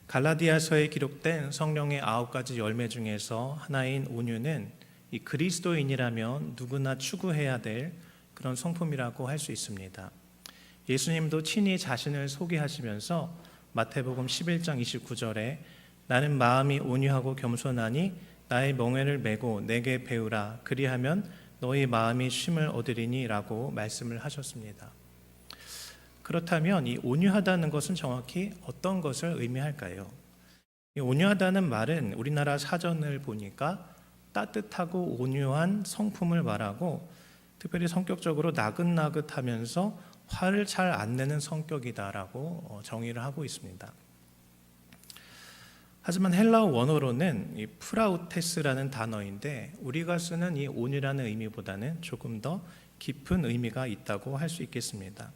갈라디아서에 기록된 성령의 9가지 열매 중에서 하나인 온유는 이 그리스도인이라면 누구나 추구해야 될 그런 성품이라고 할 수 있습니다. 예수님도 친히 자신을 소개하시면서 마태복음 11장 29절에 나는 마음이 온유하고 겸손하니 나의 멍에를 메고 내게 배우라 그리하면 너희 마음이 쉼을 얻으리니 라고 말씀을 하셨습니다. 그렇다면 이 온유하다는 것은 정확히 어떤 것을 의미할까요? 이 온유하다는 말은 우리나라 사전을 보니까 따뜻하고 온유한 성품을 말하고 특별히 성격적으로 나긋나긋하면서 화를 잘 안 내는 성격이다라고 정의를 하고 있습니다. 하지만 헬라어 원어로는 이 프라우테스라는 단어인데 우리가 쓰는 이 온유라는 의미보다는 조금 더 깊은 의미가 있다고 할 수 있겠습니다.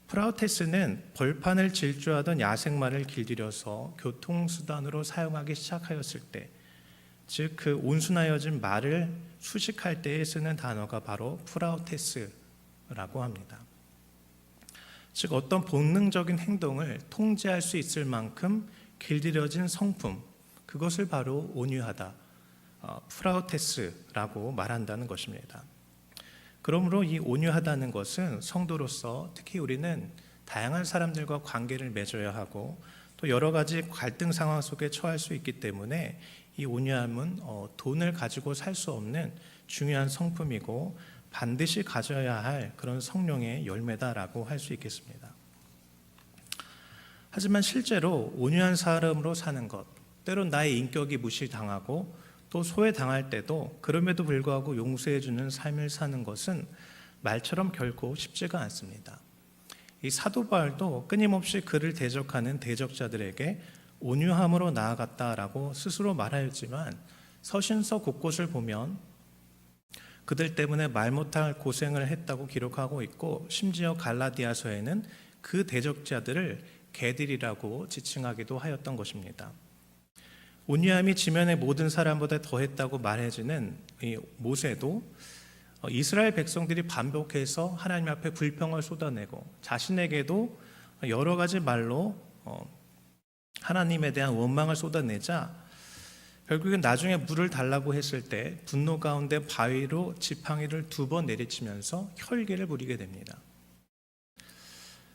프라우테스는 벌판을 질주하던 야생마를 길들여서 교통수단으로 사용하기 시작하였을 때, 즉 그 온순하여진 말을 수식할 때에 쓰는 단어가 바로 프라우테스라고 합니다. 즉 어떤 본능적인 행동을 통제할 수 있을 만큼 길들여진 성품, 그것을 바로 온유하다, 프라우테스라고 말한다는 것입니다. 그러므로 이 온유하다는 것은 성도로서 특히 우리는 다양한 사람들과 관계를 맺어야 하고 또 여러 가지 갈등 상황 속에 처할 수 있기 때문에 이 온유함은 돈을 가지고 살 수 없는 중요한 성품이고 반드시 가져야 할 그런 성령의 열매다라고 할 수 있겠습니다. 하지만 실제로 온유한 사람으로 사는 것, 때론 나의 인격이 무시당하고 또 소외당할 때도 그럼에도 불구하고 용서해주는 삶을 사는 것은 말처럼 결코 쉽지가 않습니다. 이 사도 바울도 끊임없이 그를 대적하는 대적자들에게 온유함으로 나아갔다라고 스스로 말하였지만 서신서 곳곳을 보면 그들 때문에 말 못할 고생을 했다고 기록하고 있고 심지어 갈라디아서에는 그 대적자들을 개들이라고 지칭하기도 하였던 것입니다. 온유함이 지면의 모든 사람보다 더했다고 말해지는 이 모세도 이스라엘 백성들이 반복해서 하나님 앞에 불평을 쏟아내고 자신에게도 여러 가지 말로 하나님에 대한 원망을 쏟아내자 결국엔 나중에 물을 달라고 했을 때 분노 가운데 바위로 지팡이를 2번 내리치면서 혈기를 부리게 됩니다.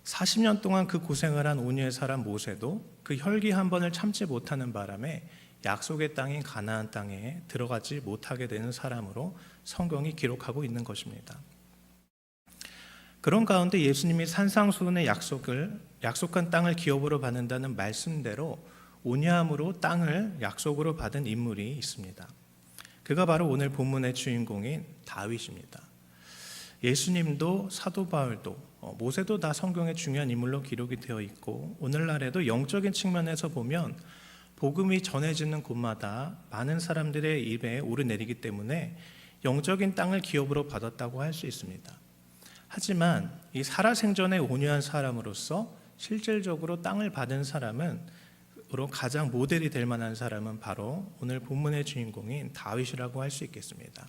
40년 동안 그 고생을 한 온유의 사람 모세도 그 혈기 한 번을 참지 못하는 바람에 약속의 땅인 가나안 땅에 들어가지 못하게 되는 사람으로 성경이 기록하고 있는 것입니다. 그런 가운데 예수님이 산상수훈의 약속한 땅을 기업으로 받는다는 말씀대로 온유함으로 땅을 약속으로 받은 인물이 있습니다. 그가 바로 오늘 본문의 주인공인 다윗입니다. 예수님도 사도 바울도 모세도 다 성경의 중요한 인물로 기록이 되어 있고 오늘날에도 영적인 측면에서 보면 복음이 전해지는 곳마다 많은 사람들의 입에 오르내리기 때문에 영적인 땅을 기업으로 받았다고 할 수 있습니다. 하지만 이 살아생전에 온유한 사람으로서 실질적으로 땅을 받은 사람은 가장 모델이 될 만한 사람은 바로 오늘 본문의 주인공인 다윗이라고 할 수 있겠습니다.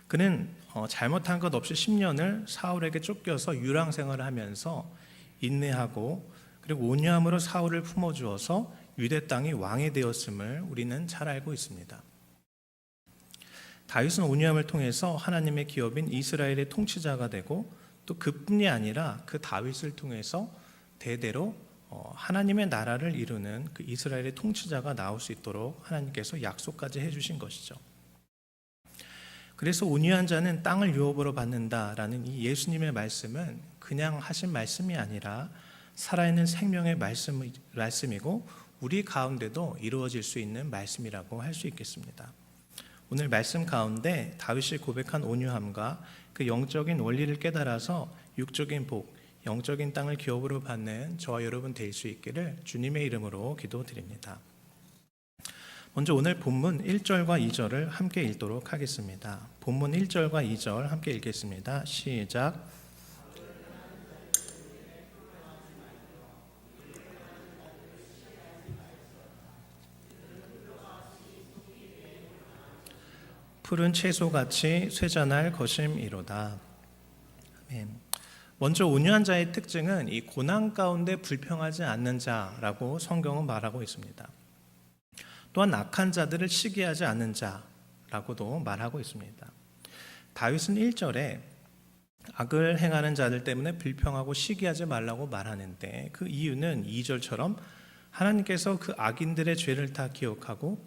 그는 잘못한 것 없이 10년을 사울에게 쫓겨서 유랑 생활을 하면서 인내하고 그리고 온유함으로 사울을 품어주어서 유대 땅이 왕이 되었음을 우리는 잘 알고 있습니다. 다윗은 온유함을 통해서 하나님의 기업인 이스라엘의 통치자가 되고 또 그뿐이 아니라 그 다윗을 통해서 대대로 하나님의 나라를 이루는 그 이스라엘의 통치자가 나올 수 있도록 하나님께서 약속까지 해주신 것이죠. 그래서 온유한 자는 땅을 유업으로 받는다라는 이 예수님의 말씀은 그냥 하신 말씀이 아니라 살아있는 생명의 말씀이고 우리 가운데도 이루어질 수 있는 말씀이라고 할 수 있겠습니다. 오늘 말씀 가운데 다윗이 고백한 온유함과 그 영적인 원리를 깨달아서 육적인 복, 영적인 땅을 기업으로 받는 저와 여러분 될 수 있기를 주님의 이름으로 기도드립니다. 먼저 오늘 본문 1절과 2절을 함께 읽도록 하겠습니다. 본문 1절과 2절 함께 읽겠습니다. 시작. 푸른 채소같이 쇠잔할 것임이로다. 아멘. 먼저 온유한 자의 특징은 이 고난 가운데 불평하지 않는 자라고 성경은 말하고 있습니다. 또한 악한 자들을 시기하지 않는 자라고도 말하고 있습니다. 다윗은 1절에 악을 행하는 자들 때문에 불평하고 시기하지 말라고 말하는데, 그 이유는 2절처럼 하나님께서 그 악인들의 죄를 다 기억하고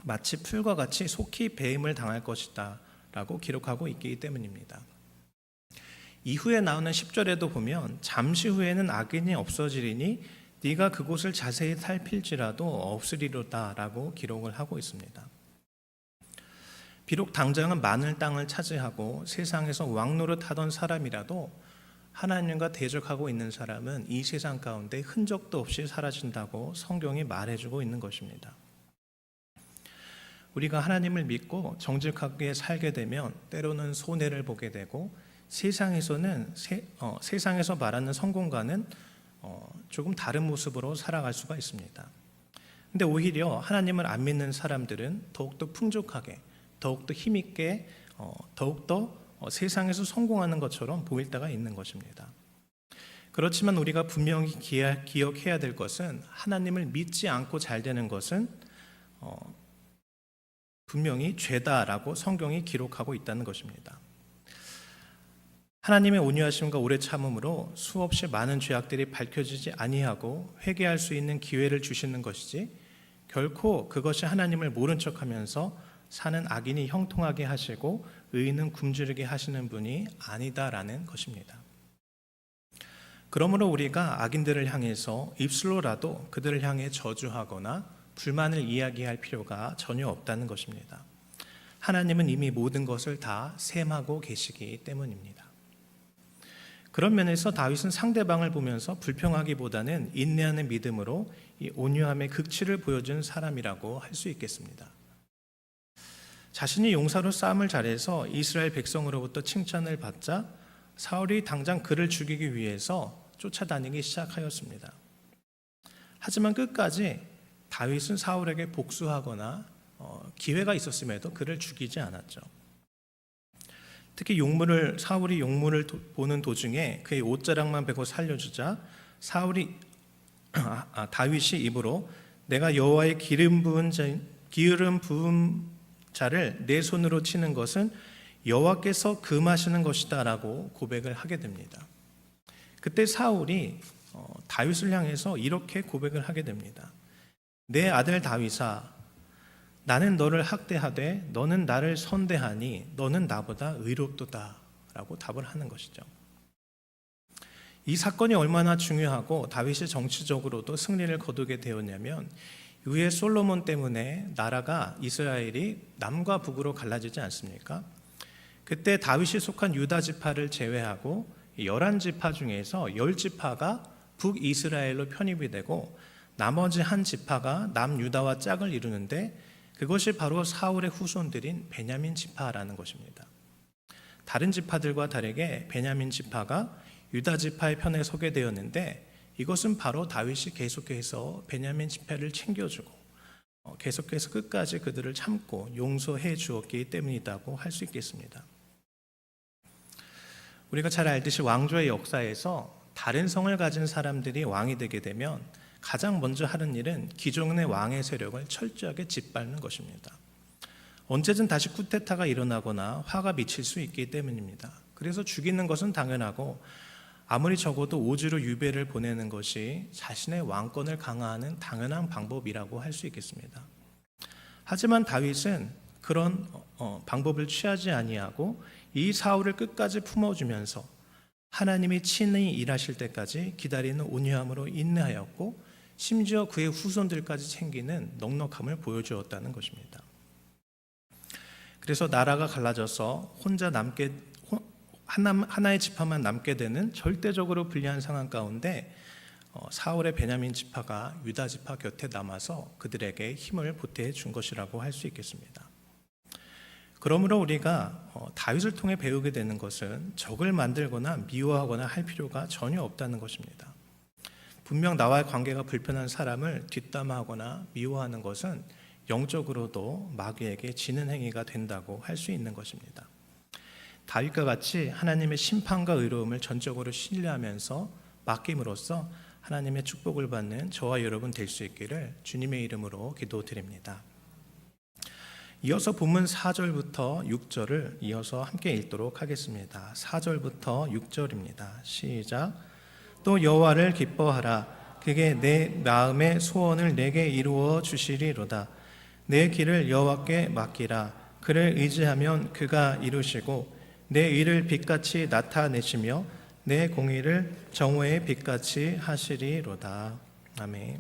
마치 풀과 같이 속히 배임을 당할 것이다 라고 기록하고 있기 때문입니다. 이후에 나오는 10절에도 보면 잠시 후에는 악인이 없어지리니 네가 그곳을 자세히 살필지라도 없으리로다 라고 기록을 하고 있습니다. 비록 당장은 많은 땅을 차지하고 세상에서 왕노릇하던 사람이라도 하나님과 대적하고 있는 사람은 이 세상 가운데 흔적도 없이 사라진다고 성경이 말해주고 있는 것입니다. 우리가 하나님을 믿고 정직하게 살게 되면 때로는 손해를 보게 되고, 세상에서는 세상에서 말하는 성공과는 조금 다른 모습으로 살아갈 수가 있습니다. 근데 오히려 하나님을 안 믿는 사람들은 더욱더 풍족하게, 더욱더 힘있게, 더욱더 세상에서 성공하는 것처럼 보일 때가 있는 것입니다. 그렇지만 우리가 분명히 기억해야 될 것은, 하나님을 믿지 않고 잘 되는 것은 분명히 죄다라고 성경이 기록하고 있다는 것입니다. 하나님의 온유하심과 오래 참음으로 수없이 많은 죄악들이 밝혀지지 아니하고 회개할 수 있는 기회를 주시는 것이지, 결코 그것이 하나님을 모른 척하면서 사는 악인이 형통하게 하시고 의인은 굶주리게 하시는 분이 아니다라는 것입니다. 그러므로 우리가 악인들을 향해서 입술로라도 그들을 향해 저주하거나 불만을 이야기할 필요가 전혀 없다는 것입니다. 하나님은 이미 모든 것을 다 셈하고 계시기 때문입니다. 그런 면에서 다윗은 상대방을 보면서 불평하기보다는 인내하는 믿음으로 이 온유함의 극치를 보여준 사람이라고 할 수 있겠습니다. 자신이 용사로 싸움을 잘해서 이스라엘 백성으로부터 칭찬을 받자 사울이 당장 그를 죽이기 위해서 쫓아다니기 시작하였습니다. 하지만 끝까지 다윗은 사울에게 복수하거나 기회가 있었음에도 그를 죽이지 않았죠. 특히 사울이 용물을 보는 도중에 그의 옷자락만 베고 살려주자 다윗이 입으로 내가 여호와의 기름 부은 자를 내 손으로 치는 것은 여호와께서 금하시는 것이다 라고 고백을 하게 됩니다. 그때 사울이 다윗을 향해서 이렇게 고백을 하게 됩니다. 내 아들 다윗아, 나는 너를 학대하되 너는 나를 선대하니 너는 나보다 의롭도다 라고 답을 하는 것이죠. 이 사건이 얼마나 중요하고 다윗이 정치적으로도 승리를 거두게 되었냐면, 이후에 솔로몬 때문에 나라가 이스라엘이 남과 북으로 갈라지지 않습니까? 그때 다윗이 속한 유다 지파를 제외하고 11지파 중에서 10지파가 북이스라엘로 편입이 되고 나머지 한 지파가 남유다와 짝을 이루는데, 그것이 바로 사울의 후손들인 베냐민 지파라는 것입니다. 다른 지파들과 다르게 베냐민 지파가 유다 지파의 편에 서게 되었는데, 이것은 바로 다윗이 계속해서 베냐민 지파를 챙겨주고 계속해서 끝까지 그들을 참고 용서해 주었기 때문이라고 할 수 있겠습니다. 우리가 잘 알듯이 왕조의 역사에서 다른 성을 가진 사람들이 왕이 되게 되면 가장 먼저 하는 일은 기존의 왕의 세력을 철저하게 짓밟는 것입니다. 언제든 다시 쿠데타가 일어나거나 화가 미칠 수 있기 때문입니다. 그래서 죽이는 것은 당연하고, 아무리 적어도 오지로 유배를 보내는 것이 자신의 왕권을 강화하는 당연한 방법이라고 할 수 있겠습니다. 하지만 다윗은 그런 방법을 취하지 아니하고 이 사울을 끝까지 품어주면서 하나님이 친히 일하실 때까지 기다리는 온유함으로 인내하였고, 심지어 그의 후손들까지 챙기는 넉넉함을 보여주었다는 것입니다. 그래서 나라가 갈라져서 하나의 지파만 남게 되는 절대적으로 불리한 상황 가운데 사울의 베냐민 지파가 유다 지파 곁에 남아서 그들에게 힘을 보태해 준 것이라고 할 수 있겠습니다. 그러므로 우리가 다윗을 통해 배우게 되는 것은 적을 만들거나 미워하거나 할 필요가 전혀 없다는 것입니다. 분명 나와의 관계가 불편한 사람을 뒷담화하거나 미워하는 것은 영적으로도 마귀에게 지는 행위가 된다고 할 수 있는 것입니다. 다윗과 같이 하나님의 심판과 의로움을 전적으로 신뢰하면서 맡김으로써 하나님의 축복을 받는 저와 여러분 될 수 있기를 주님의 이름으로 기도드립니다. 이어서 본문 4절부터 6절을 이어서 함께 읽도록 하겠습니다. 4절부터 6절입니다. 시작. 또 여호와를 기뻐하라. 그게 내 마음의 소원을 내게 이루어 주시리로다. 내 길을 여호와께 맡기라. 그를 의지하면 그가 이루시고 내 의를 빛같이 나타내시며 내 공의를 정오의 빛같이 하시리로다. 아멘.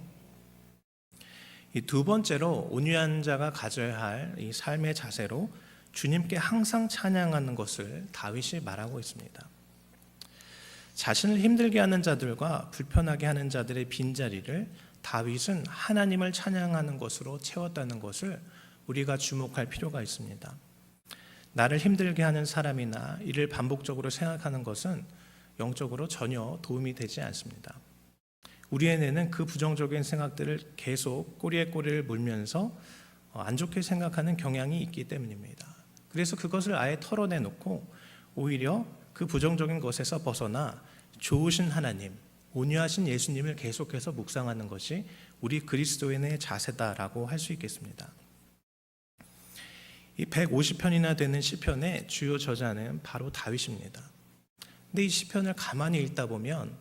이 두 번째로 온유한 자가 가져야 할 이 삶의 자세로 주님께 항상 찬양하는 것을 다윗이 말하고 있습니다. 자신을 힘들게 하는 자들과 불편하게 하는 자들의 빈자리를 다윗은 하나님을 찬양하는 것으로 채웠다는 것을 우리가 주목할 필요가 있습니다. 나를 힘들게 하는 사람이나 이를 반복적으로 생각하는 것은 영적으로 전혀 도움이 되지 않습니다. 우리의 뇌는 그 부정적인 생각들을 계속 꼬리에 꼬리를 물면서 안 좋게 생각하는 경향이 있기 때문입니다. 그래서 그것을 아예 털어내놓고 오히려 그 부정적인 것에서 벗어나 좋으신 하나님, 온유하신 예수님을 계속해서 묵상하는 것이 우리 그리스도인의 자세다라고 할 수 있겠습니다. 이 150편이나 되는 시편의 주요 저자는 바로 다윗입니다. 근데 이 시편을 가만히 읽다 보면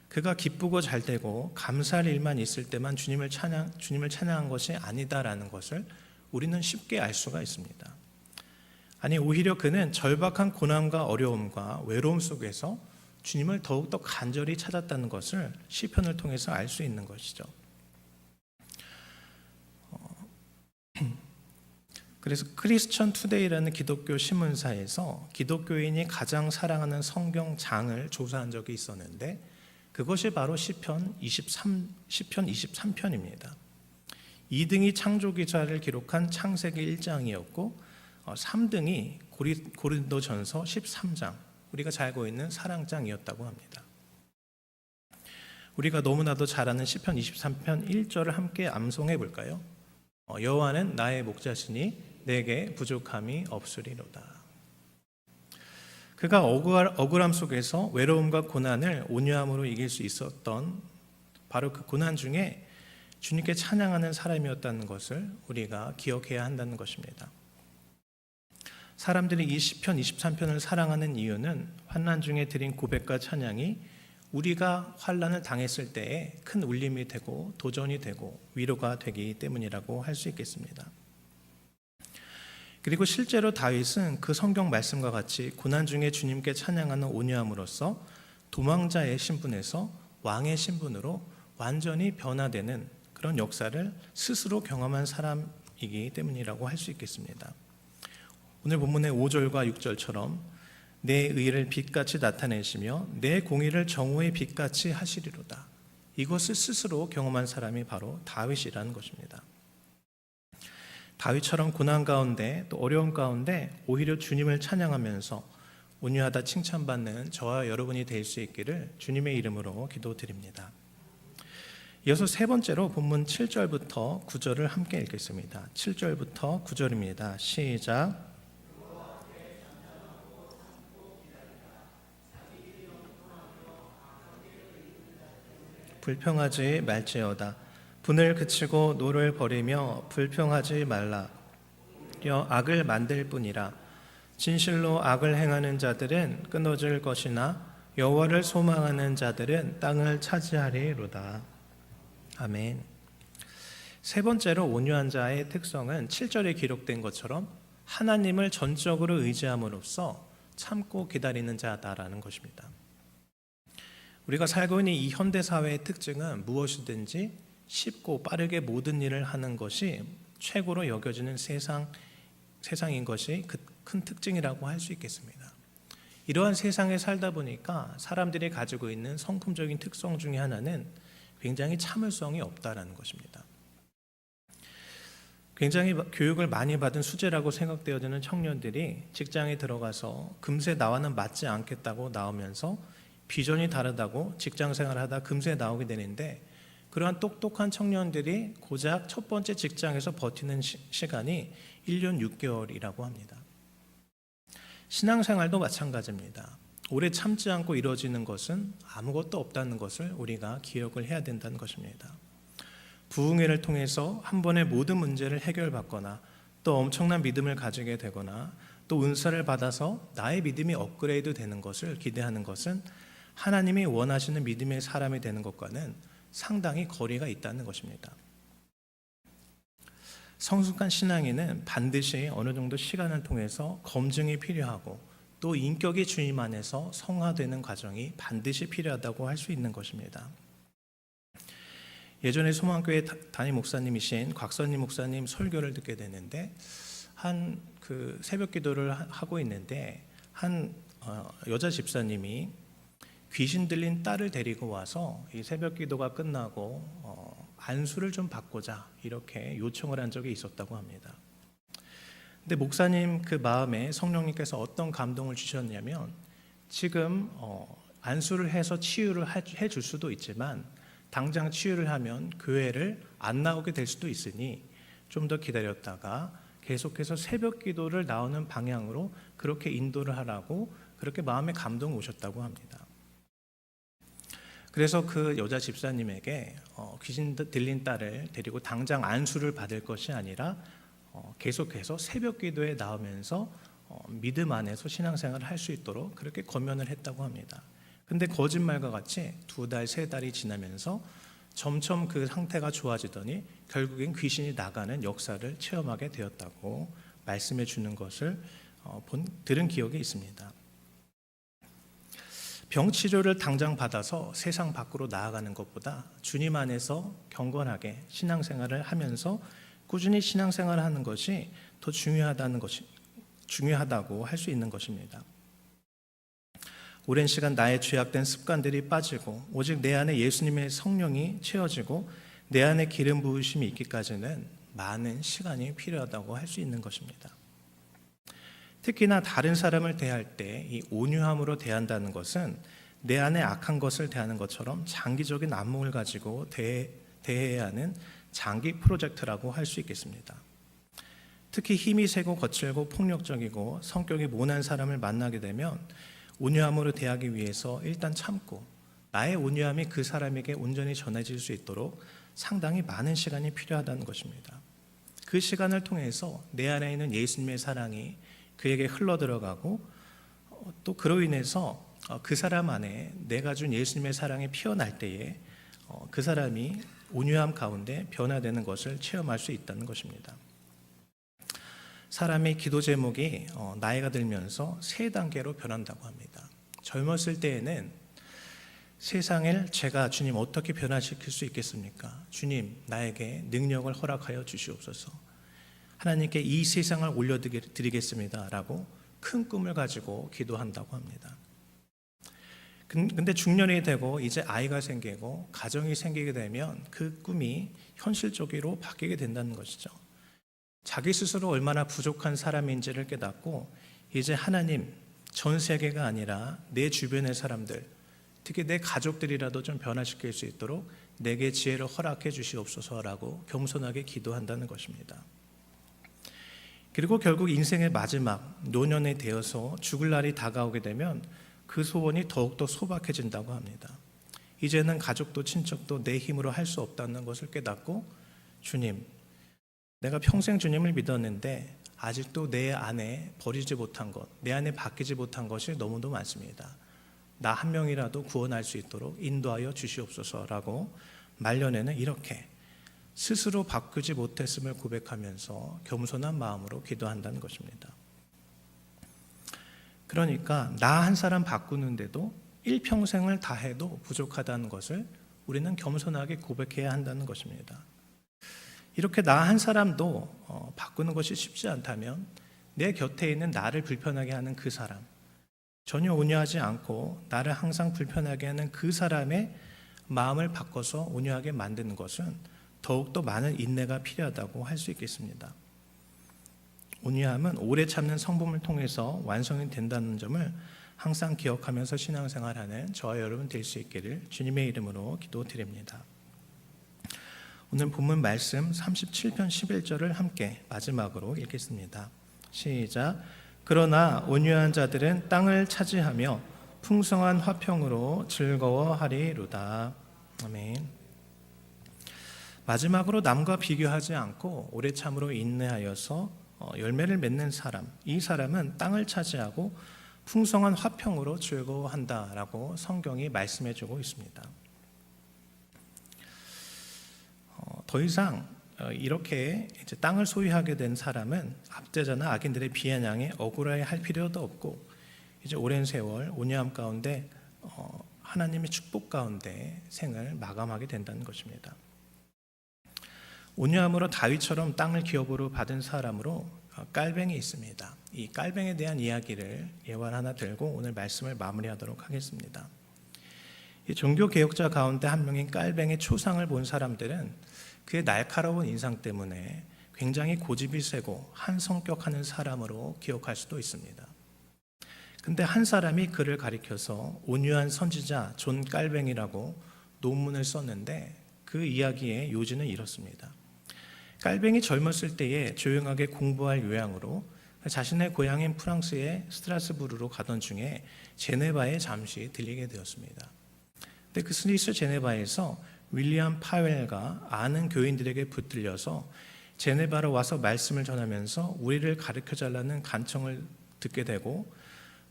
그가 기쁘고 잘되고 감사할 일만 있을 때만 주님을 찬양한 것이 아니다라는 것을 우리는 쉽게 알 수가 있습니다. 아니, 오히려 그는 절박한 고난과 어려움과 외로움 속에서 주님을 더욱더 간절히 찾았다는 것을 시편을 통해서 알 수 있는 것이죠. 그래서 크리스천 투데이라는 기독교 신문사에서 기독교인이 가장 사랑하는 성경장을 조사한 적이 있었는데 그것이 바로 시편 23편입니다. 2등이 창조기사를 기록한 창세기 1장이었고 3등이 고린도전서 13장, 우리가 잘 알고 있는 사랑장이었다고 합니다. 우리가 너무나도 잘 아는 시편 23편 1절을 함께 암송해 볼까요? 여호와는 나의 목자시니 내게 부족함이 없으리로다. 그가 억울함 속에서 외로움과 고난을 온유함으로 이길 수 있었던 바로 그 고난 중에 주님께 찬양하는 사람이었다는 것을 우리가 기억해야 한다는 것입니다. 사람들이 이 시편 23편을 사랑하는 이유는 환난 중에 드린 고백과 찬양이 우리가 환난을 당했을 때에 큰 울림이 되고 도전이 되고 위로가 되기 때문이라고 할 수 있겠습니다. 그리고 실제로 다윗은 그 성경 말씀과 같이 고난 중에 주님께 찬양하는 온유함으로써 도망자의 신분에서 왕의 신분으로 완전히 변화되는 그런 역사를 스스로 경험한 사람이기 때문이라고 할 수 있겠습니다. 오늘 본문의 5절과 6절처럼 내 의를 빛같이 나타내시며 내 공의를 정오의 빛같이 하시리로다. 이것을 스스로 경험한 사람이 바로 다윗이라는 것입니다. 다윗처럼 고난 가운데 또 어려움 가운데 오히려 주님을 찬양하면서 온유하다 칭찬받는 저와 여러분이 될 수 있기를 주님의 이름으로 기도드립니다. 이어서 세 번째로 본문 7절부터 9절을 함께 읽겠습니다. 7절부터 9절입니다. 시작. 불평하지 말지어다. 분을 그치고 노를 버리며 불평하지 말라. 악을 만들 뿐이라. 진실로 악을 행하는 자들은 끊어질 것이나 여호와를 소망하는 자들은 땅을 차지하리로다. 아멘. 세 번째로 온유한 자의 특성은 7절에 기록된 것처럼 하나님을 전적으로 의지함으로써 참고 기다리는 자다라는 것입니다. 우리가 살고 있는 이 현대사회의 특징은 무엇이든지 쉽고 빠르게 모든 일을 하는 것이 최고로 여겨지는 세상인 것이 큰 특징이라고 할 수 있겠습니다. 이러한 세상에 살다 보니까 사람들이 가지고 있는 성품적인 특성 중에 하나는 굉장히 참을성이 없다라는 것입니다. 굉장히 교육을 많이 받은 수재라고 생각되어지는 청년들이 직장에 들어가서 금세 나와는 맞지 않겠다고 나오면서 비전이 다르다고 직장 생활을 하다 금세 나오게 되는데 그러한 똑똑한 청년들이 고작 첫 번째 직장에서 버티는 시간이 1년 6개월이라고 합니다. 신앙생활도 마찬가지입니다. 오래 참지 않고 이루어지는 것은 아무것도 없다는 것을 우리가 기억을 해야 된다는 것입니다. 부흥회를 통해서 한 번에 모든 문제를 해결받거나 또 엄청난 믿음을 가지게 되거나 또 은사를 받아서 나의 믿음이 업그레이드 되는 것을 기대하는 것은 하나님이 원하시는 믿음의 사람이 되는 것과는 상당히 거리가 있다는 것입니다. 성숙한 신앙인은 반드시 어느 정도 시간을 통해서 검증이 필요하고 또 인격이 주님 안에서 성화되는 과정이 반드시 필요하다고 할 수 있는 것입니다. 예전에 소망교회 담임 목사님이신 곽선임 목사님 설교를 듣게 되는데 새벽 기도를 하고 있는데 여자 집사님이 귀신 들린 딸을 데리고 와서 이 새벽 기도가 끝나고 안수를 좀 받고자 이렇게 요청을 한 적이 있었다고 합니다. 근데 목사님 그 마음에 성령님께서 어떤 감동을 주셨냐면 지금 안수를 해서 치유를 해줄 수도 있지만 당장 치유를 하면 교회를 안 나오게 될 수도 있으니 좀 더 기다렸다가 계속해서 새벽 기도를 나오는 방향으로 그렇게 인도를 하라고 그렇게 마음에 감동이 오셨다고 합니다. 그래서 그 여자 집사님에게 귀신 들린 딸을 데리고 당장 안수를 받을 것이 아니라 계속해서 새벽 기도에 나오면서 믿음 안에서 신앙생활을 할 수 있도록 그렇게 권면을 했다고 합니다. 근데 거짓말과 같이 2달, 3달이 지나면서 점점 그 상태가 좋아지더니 결국엔 귀신이 나가는 역사를 체험하게 되었다고 말씀해 주는 것을 들은 기억이 있습니다. 병 치료를 당장 받아서 세상 밖으로 나아가는 것보다 주님 안에서 경건하게 신앙생활을 하면서 꾸준히 신앙생활을 하는 것이 더 중요하다고 할 수 있는 것입니다. 오랜 시간 나의 죄악된 습관들이 빠지고 오직 내 안에 예수님의 성령이 채워지고 내 안에 기름 부으심이 있기까지는 많은 시간이 필요하다고 할 수 있는 것입니다. 특히나 다른 사람을 대할 때 이 온유함으로 대한다는 것은 내 안에 악한 것을 대하는 것처럼 장기적인 안목을 가지고 대해야 하는 장기 프로젝트라고 할 수 있겠습니다. 특히 힘이 세고 거칠고 폭력적이고 성격이 모난 사람을 만나게 되면 온유함으로 대하기 위해서 일단 참고 나의 온유함이 그 사람에게 온전히 전해질 수 있도록 상당히 많은 시간이 필요하다는 것입니다. 그 시간을 통해서 내 안에 있는 예수님의 사랑이 그에게 흘러들어가고 또 그로 인해서 그 사람 안에 내가 준 예수님의 사랑이 피어날 때에 그 사람이 온유함 가운데 변화되는 것을 체험할 수 있다는 것입니다. 사람의 기도 제목이 나이가 들면서 3단계로 변한다고 합니다. 젊었을 때에는 세상을 제가 주님 어떻게 변화시킬 수 있겠습니까? 주님 나에게 능력을 허락하여 주시옵소서. 하나님께 이 세상을 올려드리겠습니다 라고 큰 꿈을 가지고 기도한다고 합니다. 근데 중년이 되고 이제 아이가 생기고 가정이 생기게 되면 그 꿈이 현실적으로 바뀌게 된다는 것이죠. 자기 스스로 얼마나 부족한 사람인지를 깨닫고 이제 하나님 전 세계가 아니라 내 주변의 사람들 특히 내 가족들이라도 좀 변화시킬 수 있도록 내게 지혜를 허락해 주시옵소서라고 겸손하게 기도한다는 것입니다. 그리고 결국 인생의 마지막 노년에 되어서 죽을 날이 다가오게 되면 그 소원이 더욱더 소박해진다고 합니다. 이제는 가족도 친척도 내 힘으로 할 수 없다는 것을 깨닫고 주님 내가 평생 주님을 믿었는데 아직도 내 안에 버리지 못한 것, 내 안에 바뀌지 못한 것이 너무도 많습니다. 나 한 명이라도 구원할 수 있도록 인도하여 주시옵소서라고 말년에는 이렇게 스스로 바꾸지 못했음을 고백하면서 겸손한 마음으로 기도한다는 것입니다. 그러니까 나 한 사람 바꾸는데도 일평생을 다해도 부족하다는 것을 우리는 겸손하게 고백해야 한다는 것입니다. 이렇게 나 한 사람도 바꾸는 것이 쉽지 않다면 내 곁에 있는 나를 불편하게 하는 그 사람, 전혀 온유하지 않고 나를 항상 불편하게 하는 그 사람의 마음을 바꿔서 온유하게 만드는 것은 더욱더 많은 인내가 필요하다고 할 수 있겠습니다. 온유함은 오래 참는 성품을 통해서 완성이 된다는 점을 항상 기억하면서 신앙생활하는 저와 여러분 될 수 있기를 주님의 이름으로 기도드립니다. 오늘 본문 말씀 37편 11절을 함께 마지막으로 읽겠습니다. 시작. 그러나 온유한 자들은 땅을 차지하며 풍성한 화평으로 즐거워하리로다. 아멘. 마지막으로 남과 비교하지 않고 오래 참으로 인내하여서 열매를 맺는 사람, 이 사람은 땅을 차지하고 풍성한 화평으로 즐거워한다라고 성경이 말씀해주고 있습니다. 더 이상 이렇게 이제 땅을 소유하게 된 사람은 압제자나 악인들의 비아냥에 억울해할 필요도 없고 이제 오랜 세월 온유함 가운데 하나님의 축복 가운데 생을 마감하게 된다는 것입니다. 온유함으로 다윗처럼 땅을 기업으로 받은 사람으로 깔뱅이 있습니다. 이 깔뱅에 대한 이야기를 예화 하나 들고 오늘 말씀을 마무리하도록 하겠습니다. 이 종교 개혁자 가운데 한 명인 깔뱅의 초상을 본 사람들은 그의 날카로운 인상 때문에 굉장히 고집이 세고 한 성격하는 사람으로 기억할 수도 있습니다. 근데 한 사람이 그를 가리켜서 온유한 선지자 존 깔뱅이라고 논문을 썼는데 그 이야기의 요지는 이렇습니다. 깔뱅이 젊었을 때에 조용하게 공부할 요양으로 자신의 고향인 프랑스의 스트라스부르로 가던 중에 제네바에 잠시 들리게 되었습니다. 근데 그 스위스 제네바에서 윌리엄 파웰과 아는 교인들에게 붙들려서 제네바로 와서 말씀을 전하면서 우리를 가르쳐달라는 간청을 듣게 되고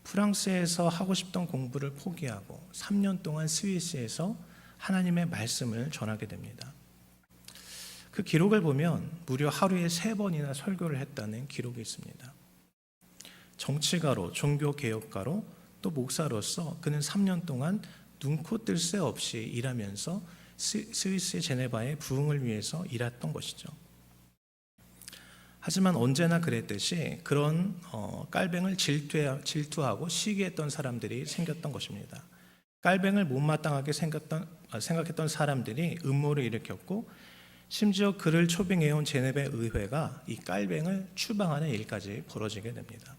프랑스에서 하고 싶던 공부를 포기하고 3년 동안 스위스에서 하나님의 말씀을 전하게 됩니다. 그 기록을 보면 무려 하루에 3번이나 설교를 했다는 기록이 있습니다. 정치가로, 종교개혁가로, 또 목사로서 그는 3년 동안 눈코 뜰 새 없이 일하면서 스위스의 제네바의 부흥을 위해서 일했던 것이죠. 하지만 언제나 그랬듯이 그런 깔뱅을 질투하고 시기했던 사람들이 생겼던 것입니다. 깔뱅을 못마땅하게 생각했던 사람들이 음모를 일으켰고 심지어 그를 초빙해온 제네바 의회가 이 깔뱅을 추방하는 일까지 벌어지게 됩니다.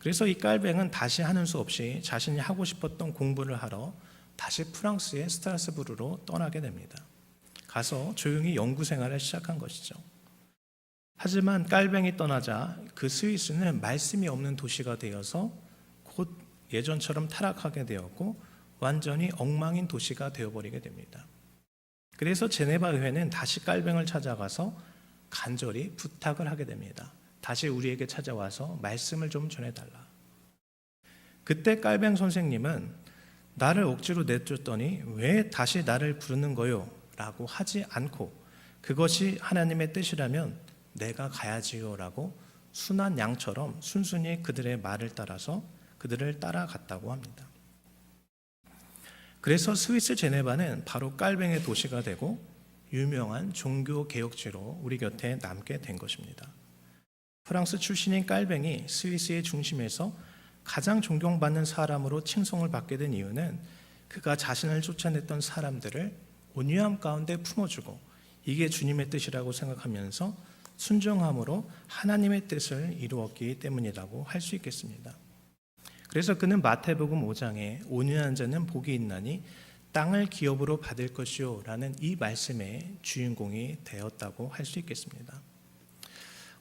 그래서 이 깔뱅은 다시 하는 수 없이 자신이 하고 싶었던 공부를 하러 다시 프랑스의 스트라스부르로 떠나게 됩니다. 가서 조용히 연구 생활을 시작한 것이죠. 하지만 깔뱅이 떠나자 그 스위스는 말씀이 없는 도시가 되어서 곧 예전처럼 타락하게 되었고 완전히 엉망인 도시가 되어버리게 됩니다. 그래서 제네바 의회는 다시 깔뱅을 찾아가서 간절히 부탁을 하게 됩니다. 다시 우리에게 찾아와서 말씀을 좀 전해달라. 그때 깔뱅 선생님은 나를 억지로 내쫓더니 왜 다시 나를 부르는 거요? 라고 하지 않고 그것이 하나님의 뜻이라면 내가 가야지요 라고 순한 양처럼 순순히 그들의 말을 따라서 그들을 따라갔다고 합니다. 그래서 스위스 제네바는 바로 깔뱅의 도시가 되고 유명한 종교개혁지로 우리 곁에 남게 된 것입니다. 프랑스 출신인 깔뱅이 스위스의 중심에서 가장 존경받는 사람으로 칭송을 받게 된 이유는 그가 자신을 쫓아냈던 사람들을 온유함 가운데 품어주고 이게 주님의 뜻이라고 생각하면서 순종함으로 하나님의 뜻을 이루었기 때문이라고 할 수 있겠습니다. 그래서 그는 마태복음 5장에 온유한 자는 복이 있나니 땅을 기업으로 받을 것이요 라는 이 말씀의 주인공이 되었다고 할 수 있겠습니다.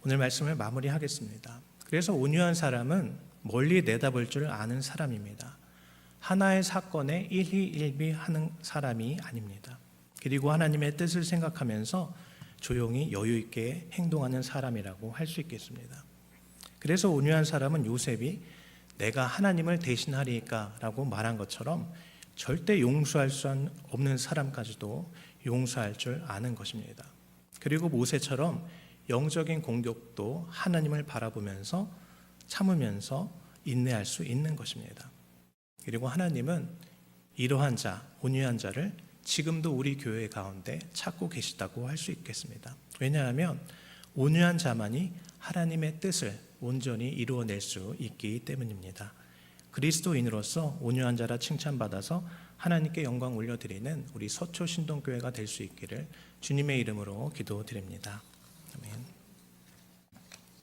오늘 말씀을 마무리하겠습니다. 그래서 온유한 사람은 멀리 내다볼 줄 아는 사람입니다. 하나의 사건에 일희일비하는 사람이 아닙니다. 그리고 하나님의 뜻을 생각하면서 조용히 여유 있게 행동하는 사람이라고 할 수 있겠습니다. 그래서 온유한 사람은 요셉이 내가 하나님을 대신하리까 라고 말한 것처럼 절대 용서할 수 없는 사람까지도 용서할 줄 아는 것입니다. 그리고 모세처럼 영적인 공격도 하나님을 바라보면서 참으면서 인내할 수 있는 것입니다. 그리고 하나님은 이러한 자, 온유한 자를 지금도 우리 교회 가운데 찾고 계시다고 할 수 있겠습니다. 왜냐하면 온유한 자만이 하나님의 뜻을 온전히 이루어낼 수 있기 때문입니다. 그리스도인으로서 온유한 자라 칭찬받아서 하나님께 영광 올려드리는 우리 서초 신동교회가 될 수 있기를 주님의 이름으로 기도드립니다. 아멘.